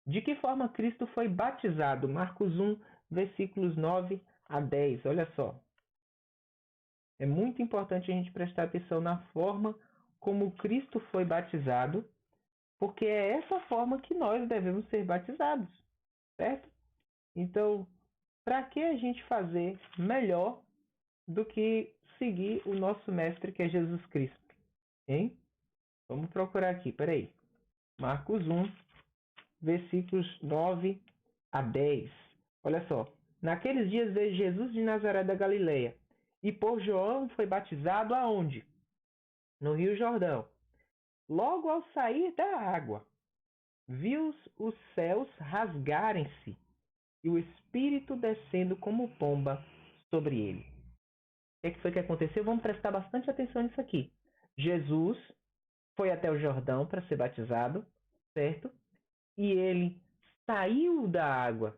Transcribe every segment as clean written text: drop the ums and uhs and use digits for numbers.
De que forma Cristo foi batizado? Marcos 1, versículos 9 a 10. Olha só. É muito importante a gente prestar atenção na forma como Cristo foi batizado, porque é essa forma que nós devemos ser batizados, certo? Então, para que a gente fazer melhor do que seguir o nosso mestre, que é Jesus Cristo? Hein? Vamos procurar aqui, peraí. Marcos 1, versículos 9 a 10. Olha só. Naqueles dias veio Jesus de Nazaré da Galileia, e por João foi batizado aonde? No Rio Jordão. Logo ao sair da água, viu os céus rasgarem-se, e o Espírito descendo como pomba sobre ele. O que foi que aconteceu? Vamos prestar bastante atenção nisso aqui. Jesus foi até o Jordão para ser batizado, certo? E ele saiu da água.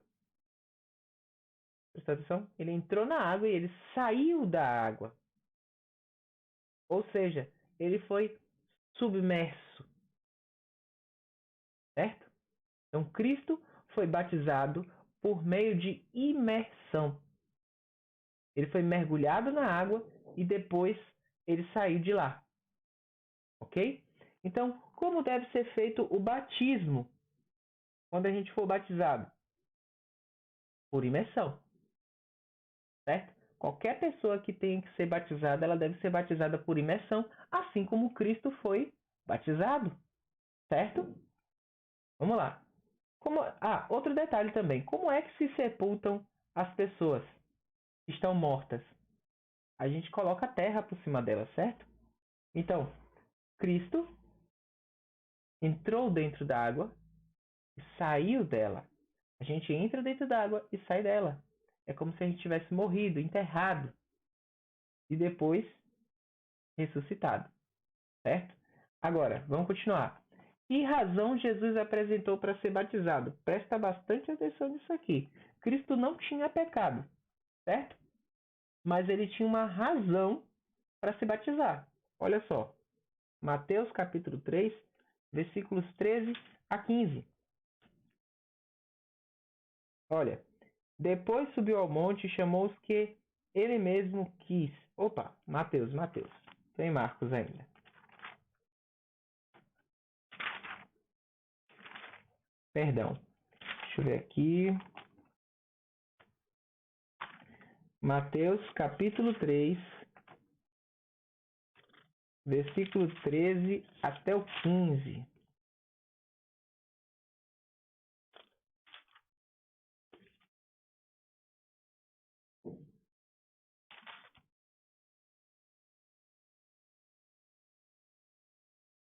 Presta atenção? Ele entrou na água e ele saiu da água. Ou seja, ele foi submerso. Certo? Então, Cristo foi batizado por meio de imersão. Ele foi mergulhado na água e depois ele saiu de lá. Ok? Então, como deve ser feito o batismo quando a gente for batizado? Por imersão. Certo? Qualquer pessoa que tenha que ser batizada, ela deve ser batizada por imersão, assim como Cristo foi batizado. Certo? Vamos lá. Outro detalhe também. Como é que se sepultam as pessoas que estão mortas? A gente coloca a terra por cima delas, certo? Então, Cristo entrou dentro da água e saiu dela. A gente entra dentro da água e sai dela. É como se a gente tivesse morrido, enterrado e depois ressuscitado, certo? Agora, vamos continuar. Que razão Jesus apresentou para ser batizado? Presta bastante atenção nisso aqui. Cristo não tinha pecado, certo? Mas ele tinha uma razão para se batizar. Olha só. Mateus capítulo 3, versículos 13 a 15. Olha. Depois subiu ao monte e chamou os que ele mesmo quis. Opa, Mateus. Estou em Marcos ainda. Perdão. Deixa eu ver aqui. Mateus capítulo 3, versículo 13 até o 15.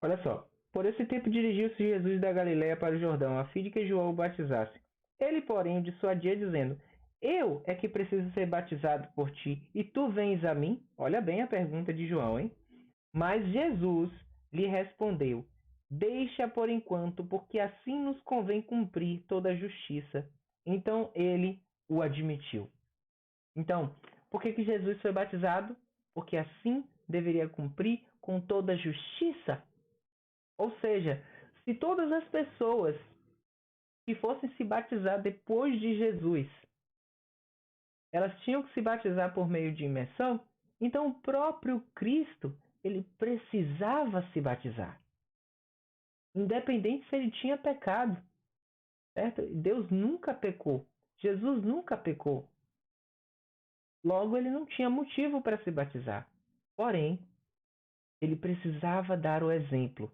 Olha só. Por esse tempo dirigiu-se Jesus da Galiléia para o Jordão, a fim de que João o batizasse. Ele, porém, o dissuadia, dizendo: Eu é que preciso ser batizado por ti, e tu vens a mim? Olha bem a pergunta de João, hein? Mas Jesus lhe respondeu: Deixa por enquanto, porque assim nos convém cumprir toda a justiça. Então ele o admitiu. Então, por que Jesus foi batizado? Porque assim deveria cumprir com toda a justiça. Ou seja, se todas as pessoas que fossem se batizar depois de Jesus, elas tinham que se batizar por meio de imersão, então o próprio Cristo, ele precisava se batizar. Independente se ele tinha pecado. Certo? Deus nunca pecou. Jesus nunca pecou. Logo, ele não tinha motivo para se batizar. Porém, ele precisava dar o exemplo.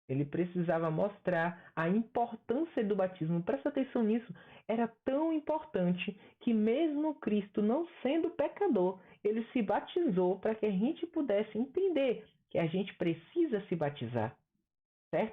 Ele precisava mostrar a importância do batismo. Presta atenção nisso. Era tão importante que mesmo Cristo, não sendo pecador, ele se batizou para que a gente pudesse entender que a gente precisa se batizar. Certo?